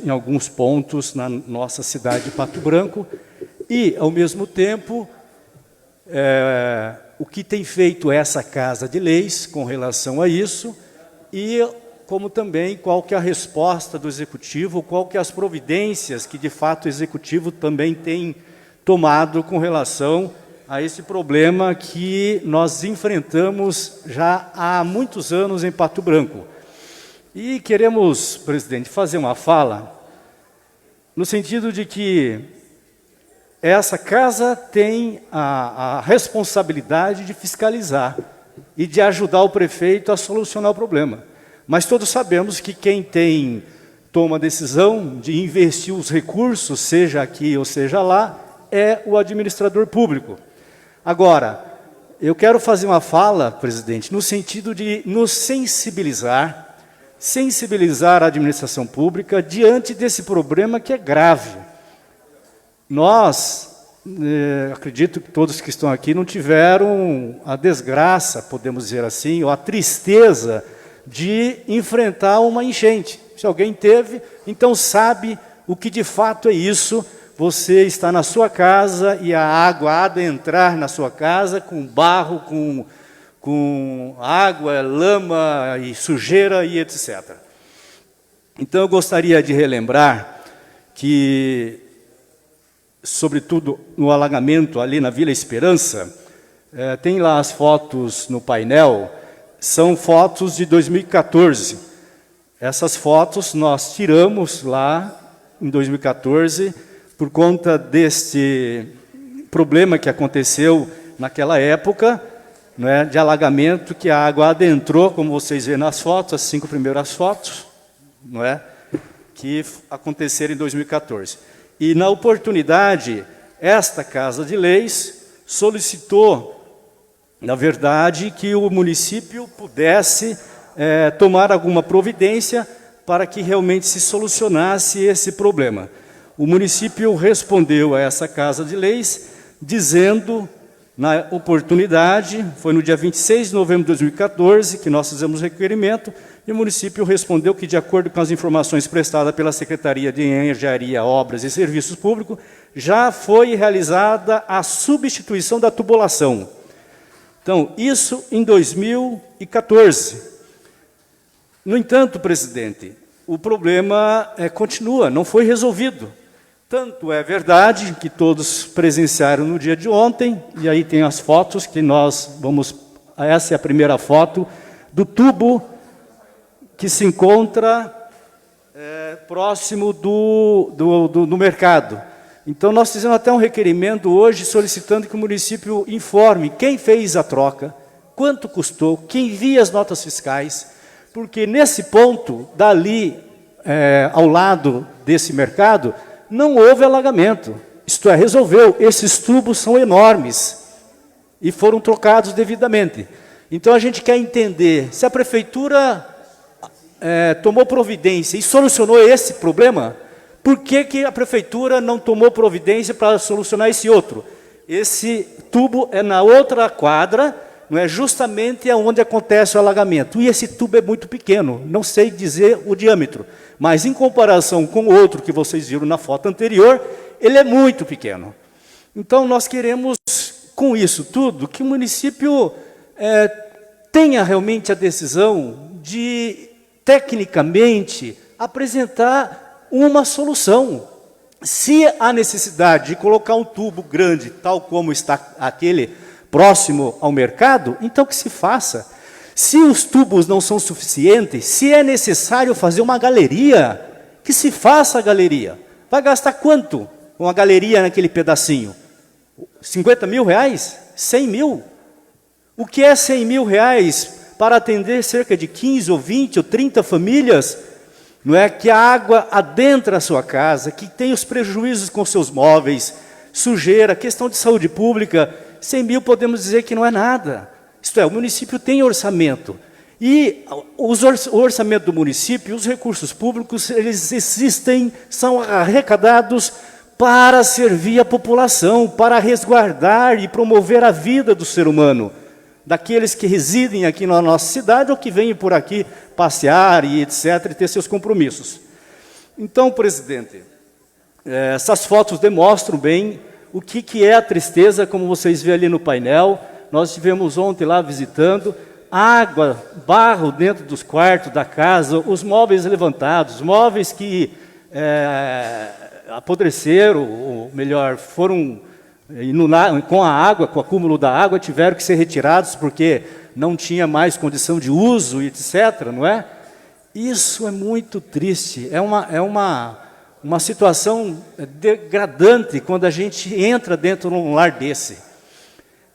Em alguns pontos na nossa cidade de Pato Branco e, ao mesmo tempo, o que tem feito essa Casa de Leis com relação a isso e como também qual que é a resposta do Executivo, qual que é as providências que, de fato, o Executivo também tem tomado com relação a esse problema que nós enfrentamos já há muitos anos em Pato Branco. E queremos, presidente, fazer uma fala no sentido de que essa casa tem a responsabilidade de fiscalizar e de ajudar o prefeito a solucionar o problema. Mas todos sabemos que quem toma a decisão de investir os recursos, seja aqui ou seja lá, é o administrador público. Agora, eu quero fazer uma fala, presidente, no sentido de nos sensibilizar a administração pública diante desse problema que é grave. Nós, acredito que todos que estão aqui não tiveram a desgraça, podemos dizer assim, ou a tristeza de enfrentar uma enchente. Se alguém teve, então sabe o que de fato é isso. Você está na sua casa e a água adentrar na sua casa com barro, com água, lama e sujeira e etc. Então, eu gostaria de relembrar que, sobretudo no alagamento ali na Vila Esperança, tem lá as fotos no painel, são fotos de 2014. Essas fotos nós tiramos lá em 2014 por conta deste problema que aconteceu naquela época, não é, de alagamento, que a água adentrou, como vocês veem nas fotos, as 5 primeiras fotos, não é, que aconteceram em 2014. E, na oportunidade, esta Casa de Leis solicitou, na verdade, que o município pudesse tomar alguma providência para que realmente se solucionasse esse problema. O município respondeu a essa Casa de Leis, dizendo, na oportunidade, foi no dia 26 de novembro de 2014, que nós fizemos o requerimento, e o município respondeu que, de acordo com as informações prestadas pela Secretaria de Engenharia, Obras e Serviços Públicos, já foi realizada a substituição da tubulação. Então, isso em 2014. No entanto, presidente, o problema continua, não foi resolvido. Tanto é verdade que todos presenciaram no dia de ontem, e aí tem as fotos que nós vamos... Essa é a primeira foto do tubo que se encontra próximo do mercado. Então, nós fizemos até um requerimento hoje solicitando que o município informe quem fez a troca, quanto custou, quem envia as notas fiscais, porque nesse ponto, dali, ao lado desse mercado, não houve alagamento, isto é, resolveu. Esses tubos são enormes e foram trocados devidamente. Então, a gente quer entender se a prefeitura tomou providência e solucionou esse problema, por que a prefeitura não tomou providência para solucionar esse outro? Esse tubo é na outra quadra, não é justamente onde acontece o alagamento. E esse tubo é muito pequeno, não sei dizer o diâmetro, mas em comparação com o outro que vocês viram na foto anterior, ele é muito pequeno. Então, nós queremos, com isso tudo, que o município tenha realmente a decisão de, tecnicamente, apresentar uma solução. Se há necessidade de colocar um tubo grande, tal como está aquele próximo ao mercado, então que se faça. Se os tubos não são suficientes, se é necessário fazer uma galeria, que se faça a galeria. Vai gastar quanto uma galeria naquele pedacinho? 50 mil reais? 100 mil? O que é 100 mil reais para atender cerca de 15 ou 20 ou 30 famílias, não é, que a água adentra a sua casa, que tem os prejuízos com seus móveis, sujeira, questão de saúde pública? 100 mil podemos dizer que não é nada. Isto é, o município tem orçamento. E o orçamento do município, os recursos públicos, eles existem, são arrecadados para servir a população, para resguardar e promover a vida do ser humano, daqueles que residem aqui na nossa cidade ou que vêm por aqui passear e etc., e ter seus compromissos. Então, presidente, essas fotos demonstram bem o que é a tristeza, como vocês veem ali no painel. Nós estivemos ontem lá visitando, água, barro dentro dos quartos da casa, os móveis levantados, móveis que apodreceram, ou melhor, foram com a água, com o acúmulo da água, tiveram que ser retirados porque não tinha mais condição de uso, etc., não é? Isso é muito triste, é uma situação degradante quando a gente entra dentro de um lar desse.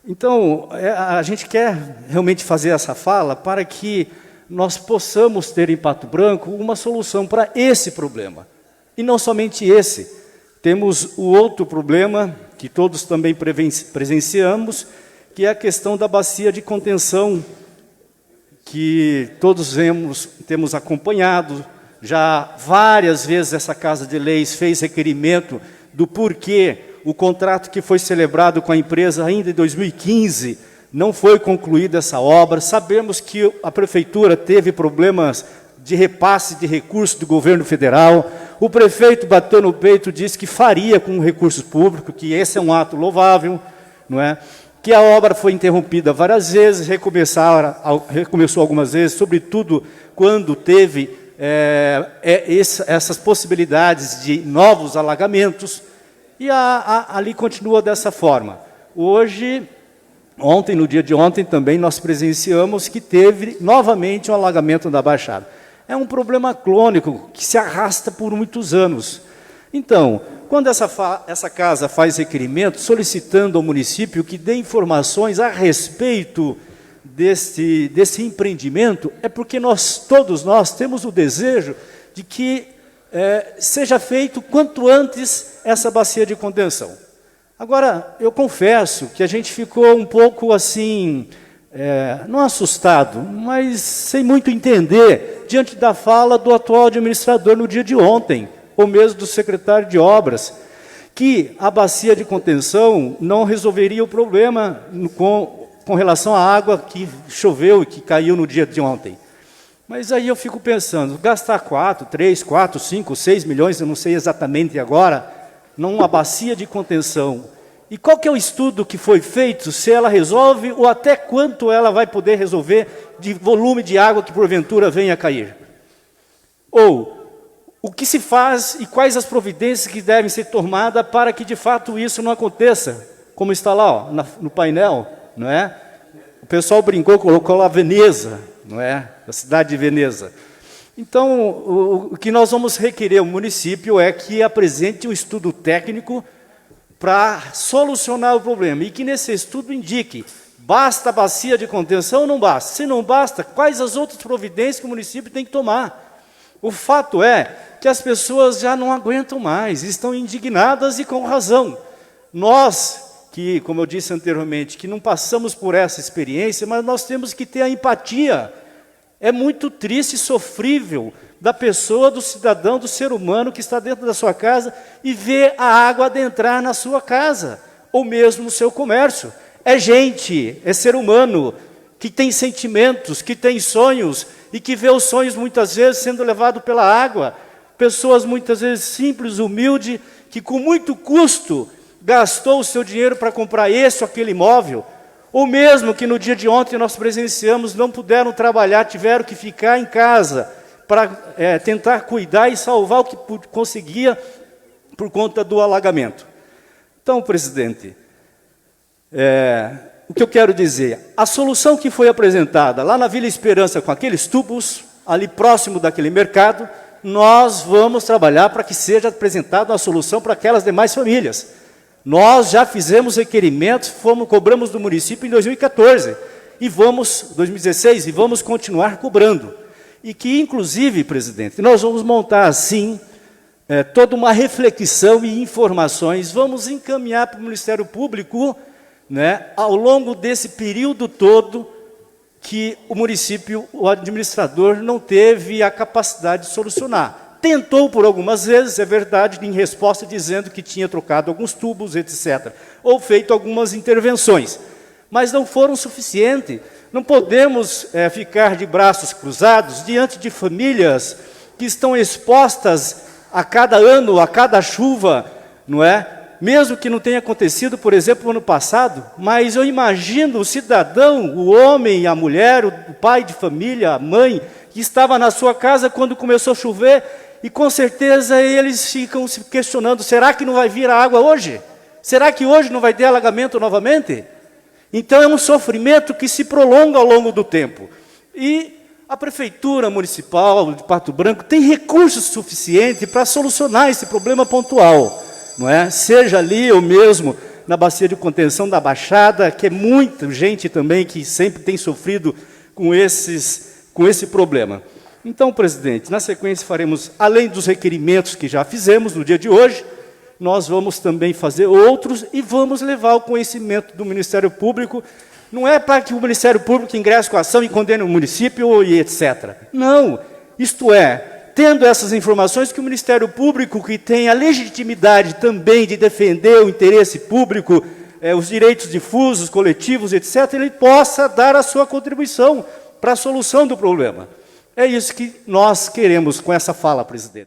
Então, a gente quer realmente fazer essa fala para que nós possamos ter em Pato Branco uma solução para esse problema. E não somente esse. Temos o outro problema, que todos também presenciamos, que é a questão da bacia de contenção, que todos temos acompanhado. Já várias vezes essa Casa de Leis fez requerimento do porquê o contrato que foi celebrado com a empresa ainda em 2015 não foi concluída essa obra. Sabemos que a prefeitura teve problemas de repasse de recursos do governo federal. O prefeito bateu no peito, disse que faria com recursos públicos, que esse é um ato louvável, não é? Que a obra foi interrompida várias vezes, recomeçou algumas vezes, sobretudo quando teve essas possibilidades de novos alagamentos, e ali continua dessa forma. Ontem, no dia de ontem, também nós presenciamos que teve novamente um alagamento da Baixada. É um problema crônico que se arrasta por muitos anos. Então, quando essa casa faz requerimento solicitando ao município que dê informações a respeito desse empreendimento, é porque todos nós temos o desejo de que seja feito quanto antes essa bacia de contenção. Agora, eu confesso que a gente ficou um pouco assim, não assustado, mas sem muito entender, diante da fala do atual administrador no dia de ontem, ou mesmo do secretário de Obras, que a bacia de contenção não resolveria o problema com relação à água que choveu e que caiu no dia de ontem. Mas aí eu fico pensando, gastar 4, 3, 4, 5, 6 milhões, eu não sei exatamente agora, numa bacia de contenção. E qual que é o estudo que foi feito, se ela resolve ou até quanto ela vai poder resolver de volume de água que porventura venha a cair? Ou, o que se faz e quais as providências que devem ser tomadas para que de fato isso não aconteça? Como está lá, ó, no painel, não é? O pessoal brincou, colocou lá Veneza, não é? A cidade de Veneza. Então, o que nós vamos requerer ao município é que apresente um estudo técnico para solucionar o problema, e que nesse estudo indique, basta a bacia de contenção ou não basta? Se não basta, quais as outras providências que o município tem que tomar? O fato é que as pessoas já não aguentam mais, estão indignadas e com razão. Nós, que, como eu disse anteriormente, que não passamos por essa experiência, mas nós temos que ter a empatia. É muito triste e sofrível da pessoa, do cidadão, do ser humano que está dentro da sua casa e vê a água adentrar na sua casa, ou mesmo no seu comércio. É gente, é ser humano, que tem sentimentos, que tem sonhos, e que vê os sonhos muitas vezes sendo levados pela água. Pessoas muitas vezes simples, humildes, que com muito custo gastou o seu dinheiro para comprar esse ou aquele imóvel, ou mesmo que no dia de ontem nós presenciamos, não puderam trabalhar, tiveram que ficar em casa para tentar cuidar e salvar o que conseguia por conta do alagamento. Então, presidente, o que eu quero dizer, a solução que foi apresentada lá na Vila Esperança com aqueles tubos, ali próximo daquele mercado, nós vamos trabalhar para que seja apresentada uma solução para aquelas demais famílias. Nós já fizemos requerimentos, cobramos do município em 2014, 2016, e vamos continuar cobrando. E que, inclusive, presidente, nós vamos montar, assim, toda uma reflexão e informações, vamos encaminhar para o Ministério Público, né, ao longo desse período todo, que o município, o administrador, não teve a capacidade de solucionar. Tentou por algumas vezes, é verdade, em resposta dizendo que tinha trocado alguns tubos, etc. Ou feito algumas intervenções, mas não foram suficientes. Não podemos ficar de braços cruzados diante de famílias que estão expostas a cada ano, a cada chuva, não é? Mesmo que não tenha acontecido, por exemplo, no ano passado, mas eu imagino o cidadão, o homem, a mulher, o pai de família, a mãe, que estava na sua casa quando começou a chover, e com certeza eles ficam se questionando, será que não vai vir a água hoje? Será que hoje não vai ter alagamento novamente? Então é um sofrimento que se prolonga ao longo do tempo. E a Prefeitura Municipal de Pato Branco tem recursos suficientes para solucionar esse problema pontual, não é? Seja ali ou mesmo na bacia de contenção da Baixada, que é muita gente também que sempre tem sofrido com esse problema. Então, presidente, na sequência faremos, além dos requerimentos que já fizemos no dia de hoje, nós vamos também fazer outros e vamos levar o conhecimento do Ministério Público. Não é para que o Ministério Público ingresse com a ação e condene o município e etc. Não, isto é, tendo essas informações, que o Ministério Público, que tem a legitimidade também de defender o interesse público, os direitos difusos, coletivos, etc., ele possa dar a sua contribuição para a solução do problema. É isso que nós queremos com essa fala, presidente.